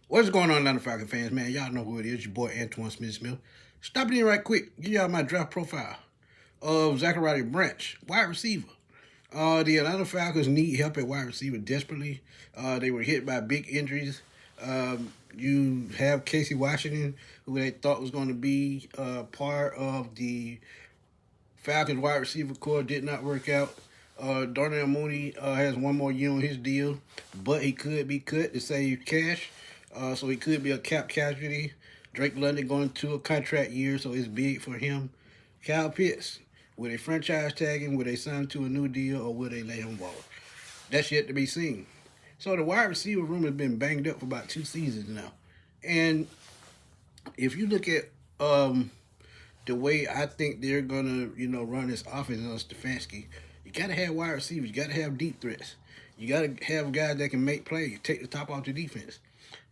What's going on, Atlanta Falcon fans, man? Y'all know who it is. Your boy Antoine Smith. Stop it in right quick. Give y'all my draft profile of Zachariah Branch, wide receiver. The Atlanta Falcons need help at wide receiver desperately. They were hit by big injuries. You have Casey Washington, who they thought was going to be part of the Falcons wide receiver core, did not work out. Darnell Mooney has one more year on his deal, but he could be cut to save cash. So he could be a cap casualty. Drake London going to a contract year, so it's big for him. Kyle Pitts, will they franchise tag him? Will they sign him to a new deal, or will they let him walk? That's yet to be seen. So the wide receiver room has been banged up for about 2 seasons now. And if you look at the way I think they're gonna, run this offense on Stefanski, you gotta have wide receivers, you gotta have deep threats. You gotta have guys that can make plays, take the top off the defense.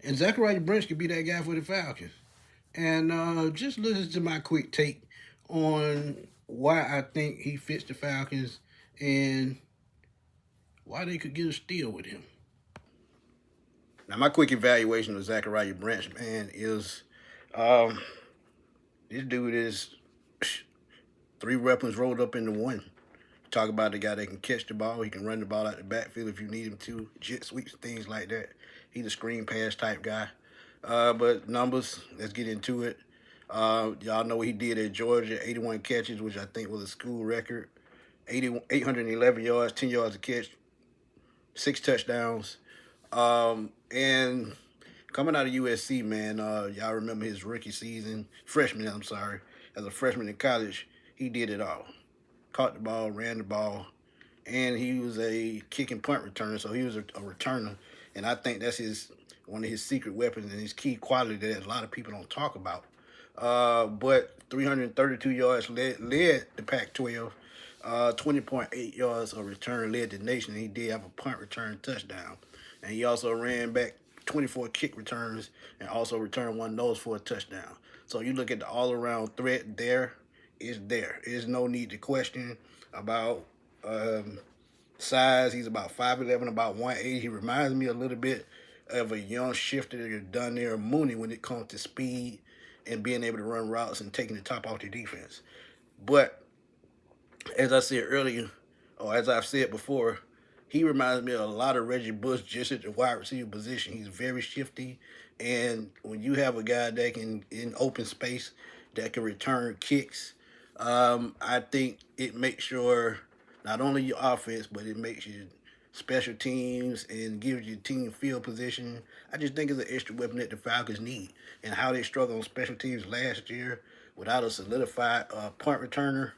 And Zachariah Branch could be that guy for the Falcons. And just listen to my quick take on why I think he fits the Falcons and why they could get a steal with him. Now, my quick evaluation of Zachariah Branch, man, is this dude is three weapons rolled up into one. Talk about the guy that can catch the ball. He can run the ball out the backfield if you need him to. Jet sweeps, things like that. He's a screen pass type guy. But numbers, let's get into it. Y'all know what he did at Georgia, 81 catches, which I think was a school record. 811 yards, 10 yards a catch, 6 touchdowns. And coming out of USC, man, y'all remember his rookie season, as a freshman in college, he did it all. Caught the ball, ran the ball, and he was a kick and punt returner, so he was a returner. And I think that's one of his secret weapons and his key quality that a lot of people don't talk about. But 332 yards led the Pac-12. 20.8 yards of return led the nation. He did have a punt return touchdown. And he also ran back 24 kick returns and also returned one of those for a touchdown. So you look at the all-around threat there. There's no need to question about size. He's about 5'11", about 180. He reminds me a little bit of a young shifter Darnell Mooney when it comes to speed and being able to run routes and taking the top off the defense. But as I said earlier, or as I've said before, he reminds me of a lot of Reggie Bush just at the wide receiver position. He's very shifty, and when you have a guy that can, in open space, that can return kicks, I think it makes sure not only your offense, but it makes your special teams and gives you team field position. I just think it's an extra weapon that the Falcons need. And how they struggled on special teams last year without a solidified punt returner,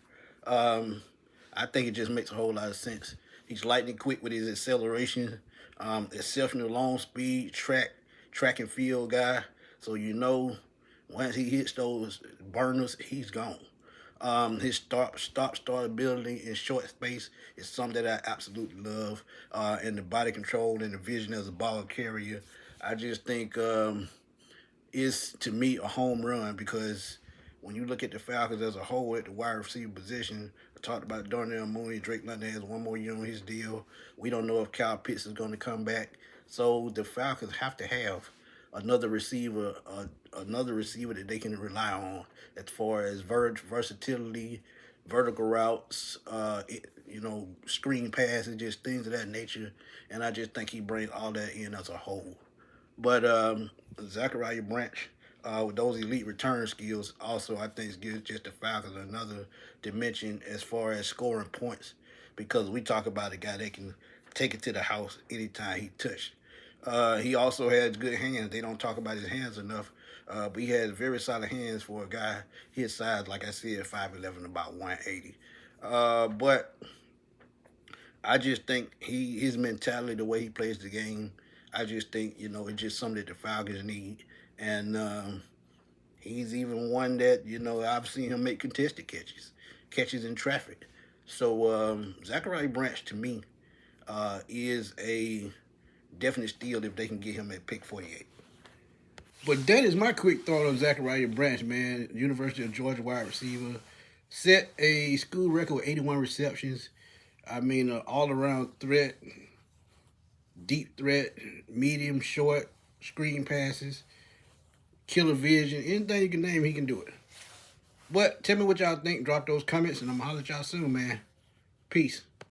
I think it just makes a whole lot of sense. He's lightning quick with his acceleration, exceptional long speed, track and field guy. So once he hits those burners, he's gone. His start ability in short space is something that I absolutely love. And the body control and the vision as a ball carrier, I just think is, to me, a home run, because when you look at the Falcons as a whole at the wide receiver position, I talked about Darnell Mooney. Drake London has one more year on his deal. We don't know if Kyle Pitts is going to come back. So the Falcons have to have another receiver that they can rely on as far as versatility, vertical routes, screen passes, just things of that nature. And I just think he brings all that in as a whole. But Zachariah Branch, with those elite return skills, also I think gives just the Falcons another dimension as far as scoring points, because we talk about a guy that can take it to the house anytime he touched. He also has good hands. They don't talk about his hands enough, but he has very solid hands for a guy his size, like I said, 5'11", about 180. But I just think his mentality, the way he plays the game, I just think, it's just something that the Falcons need. And he's even one that, I've seen him make contested catches in traffic. So Zachariah Branch, to me, is a definite steal if they can get him at pick 48. But that is my quick thought on Zachariah Branch, man. University of Georgia wide receiver. Set a school record with 81 receptions. I mean, all-around threat, deep threat, medium, short, screen passes, killer vision, anything you can name, he can do it. But tell me what y'all think. Drop those comments, and I'm going to holler at y'all soon, man. Peace.